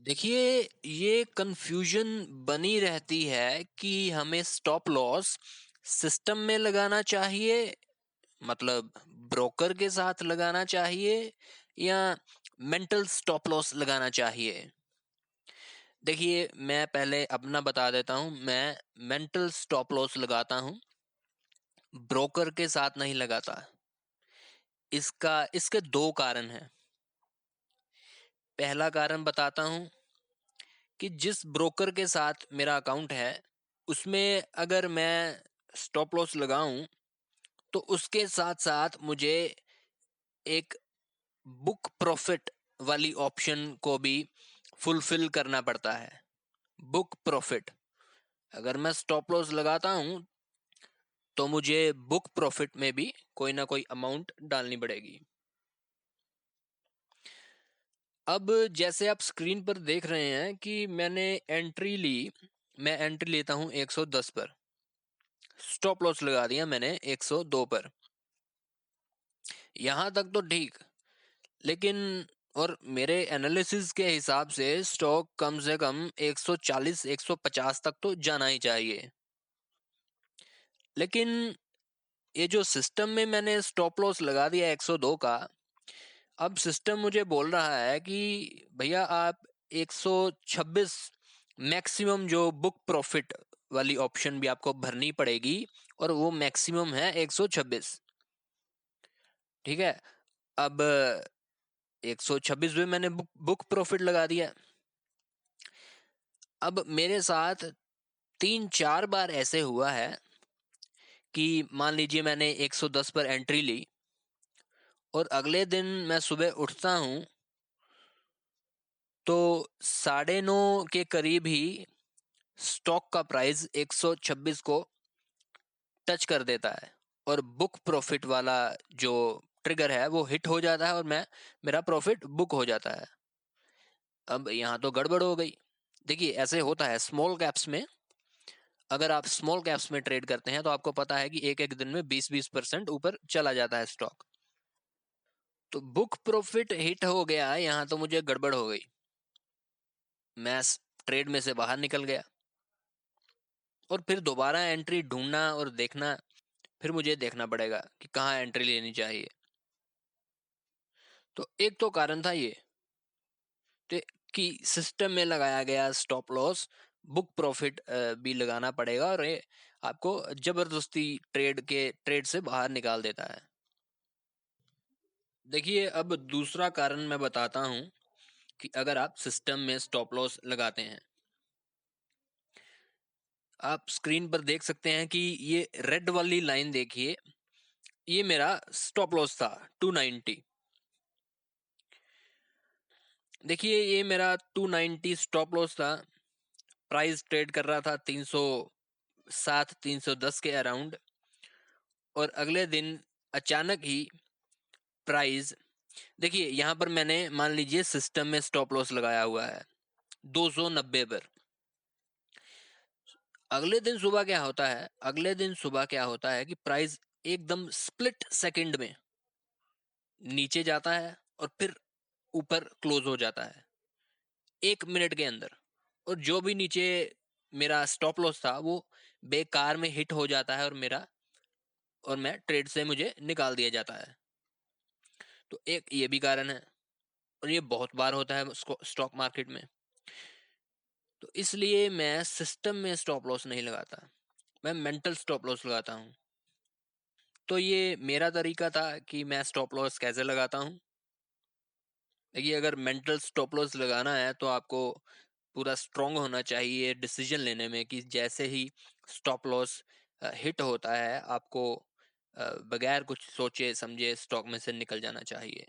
देखिए, ये कन्फ्यूजन बनी रहती है कि हमें स्टॉप लॉस सिस्टम में लगाना चाहिए, मतलब ब्रोकर के साथ लगाना चाहिए, या मेंटल स्टॉप लॉस लगाना चाहिए। देखिए, मैं पहले अपना बता देता हूँ। मैं मेंटल स्टॉप लॉस लगाता हूँ, ब्रोकर के साथ नहीं लगाता। इसके दो कारण हैं। पहला कारण बताता हूँ कि जिस ब्रोकर के साथ मेरा अकाउंट है, उसमें अगर मैं स्टॉप लॉस लगाऊं, तो उसके साथ साथ मुझे एक बुक प्रॉफिट वाली ऑप्शन को भी फुलफिल करना पड़ता है। बुक प्रॉफिट, अगर मैं स्टॉप लॉस लगाता हूं, तो मुझे बुक प्रॉफिट में भी कोई ना कोई अमाउंट डालनी पड़ेगी। अब जैसे आप स्क्रीन पर देख रहे हैं कि मैंने एंट्री ली। मैं एंट्री लेता हूं 110 पर, स्टॉप लॉस लगा दिया मैंने 102 पर। यहां तक तो ठीक, लेकिन और मेरे एनालिसिस के हिसाब से स्टॉक कम से कम 140 150 तक तो जाना ही चाहिए। लेकिन ये जो सिस्टम में मैंने स्टॉप लॉस लगा दिया 102 का, अब सिस्टम मुझे बोल रहा है कि भैया आप 126 मैक्सिमम, जो बुक प्रॉफिट वाली ऑप्शन भी आपको भरनी पड़ेगी, और वो मैक्सिमम है 126। ठीक है। अब 126 में मैंने बुक प्रॉफिट लगा दिया। अब मेरे साथ 3-4 बार ऐसे हुआ है कि मान लीजिए मैंने 110 पर एंट्री ली, और अगले दिन मैं सुबह उठता हूं तो 9:30 के करीब ही स्टॉक का प्राइस 126 को टच कर देता है, और बुक प्रॉफिट वाला जो ट्रिगर है वो हिट हो जाता है, और मेरा प्रॉफिट बुक हो जाता है। अब यहाँ तो गड़बड़ हो गई। देखिए, ऐसे होता है स्मॉल कैप्स में। अगर आप स्मॉल कैप्स में ट्रेड करते हैं तो आपको पता है कि एक एक दिन में 20-20% ऊपर चला जाता है स्टॉक। तो बुक प्रॉफिट हिट हो गया, यहाँ तो मुझे गड़बड़ हो गई। मैं ट्रेड में से बाहर निकल गया, और फिर दोबारा एंट्री ढूंढना और देखना, फिर मुझे देखना पड़ेगा कि कहाँ एंट्री लेनी चाहिए। तो एक तो कारण था ये, तो कि सिस्टम में लगाया गया स्टॉप लॉस बुक प्रॉफिट भी लगाना पड़ेगा, और ये आपको जबरदस्ती ट्रेड से बाहर निकाल देता है। देखिए, अब दूसरा कारण मैं बताता हूं कि अगर आप सिस्टम में स्टॉप लॉस लगाते हैं, आप स्क्रीन पर देख सकते हैं कि ये रेड वाली लाइन देखिए, ये मेरा स्टॉप लॉस था 290। देखिए, ये मेरा 290 स्टॉप लॉस था। प्राइस ट्रेड कर रहा था 307 310 के अराउंड, और अगले दिन अचानक ही प्राइस, देखिए यहां पर मैंने मान लीजिए सिस्टम में स्टॉप लॉस लगाया हुआ है 290 पर। अगले दिन सुबह क्या होता है कि प्राइस एकदम स्प्लिट सेकंड में नीचे जाता है, और फिर ऊपर क्लोज हो जाता है 1 मिनट के अंदर। और जो भी नीचे मेरा स्टॉप लॉस था वो बेकार में हिट हो जाता है, और मैं ट्रेड से मुझे निकाल दिया जाता है। तो एक ये भी कारण है, और ये बहुत बार होता है स्टॉक मार्केट में। तो इसलिए मैं सिस्टम में स्टॉप लॉस नहीं लगाता, मैं मेंटल स्टॉप लॉस लगाता हूँ। तो ये मेरा तरीका था कि मैं स्टॉप लॉस कैसे लगाता हूँ। देखिए, अगर मेंटल स्टॉप लॉस लगाना है तो आपको पूरा स्ट्रांग होना चाहिए डिसीजन लेने में, कि जैसे ही स्टॉप लॉस हिट होता है, आपको बगैर कुछ सोचे समझे स्टॉक में से निकल जाना चाहिए।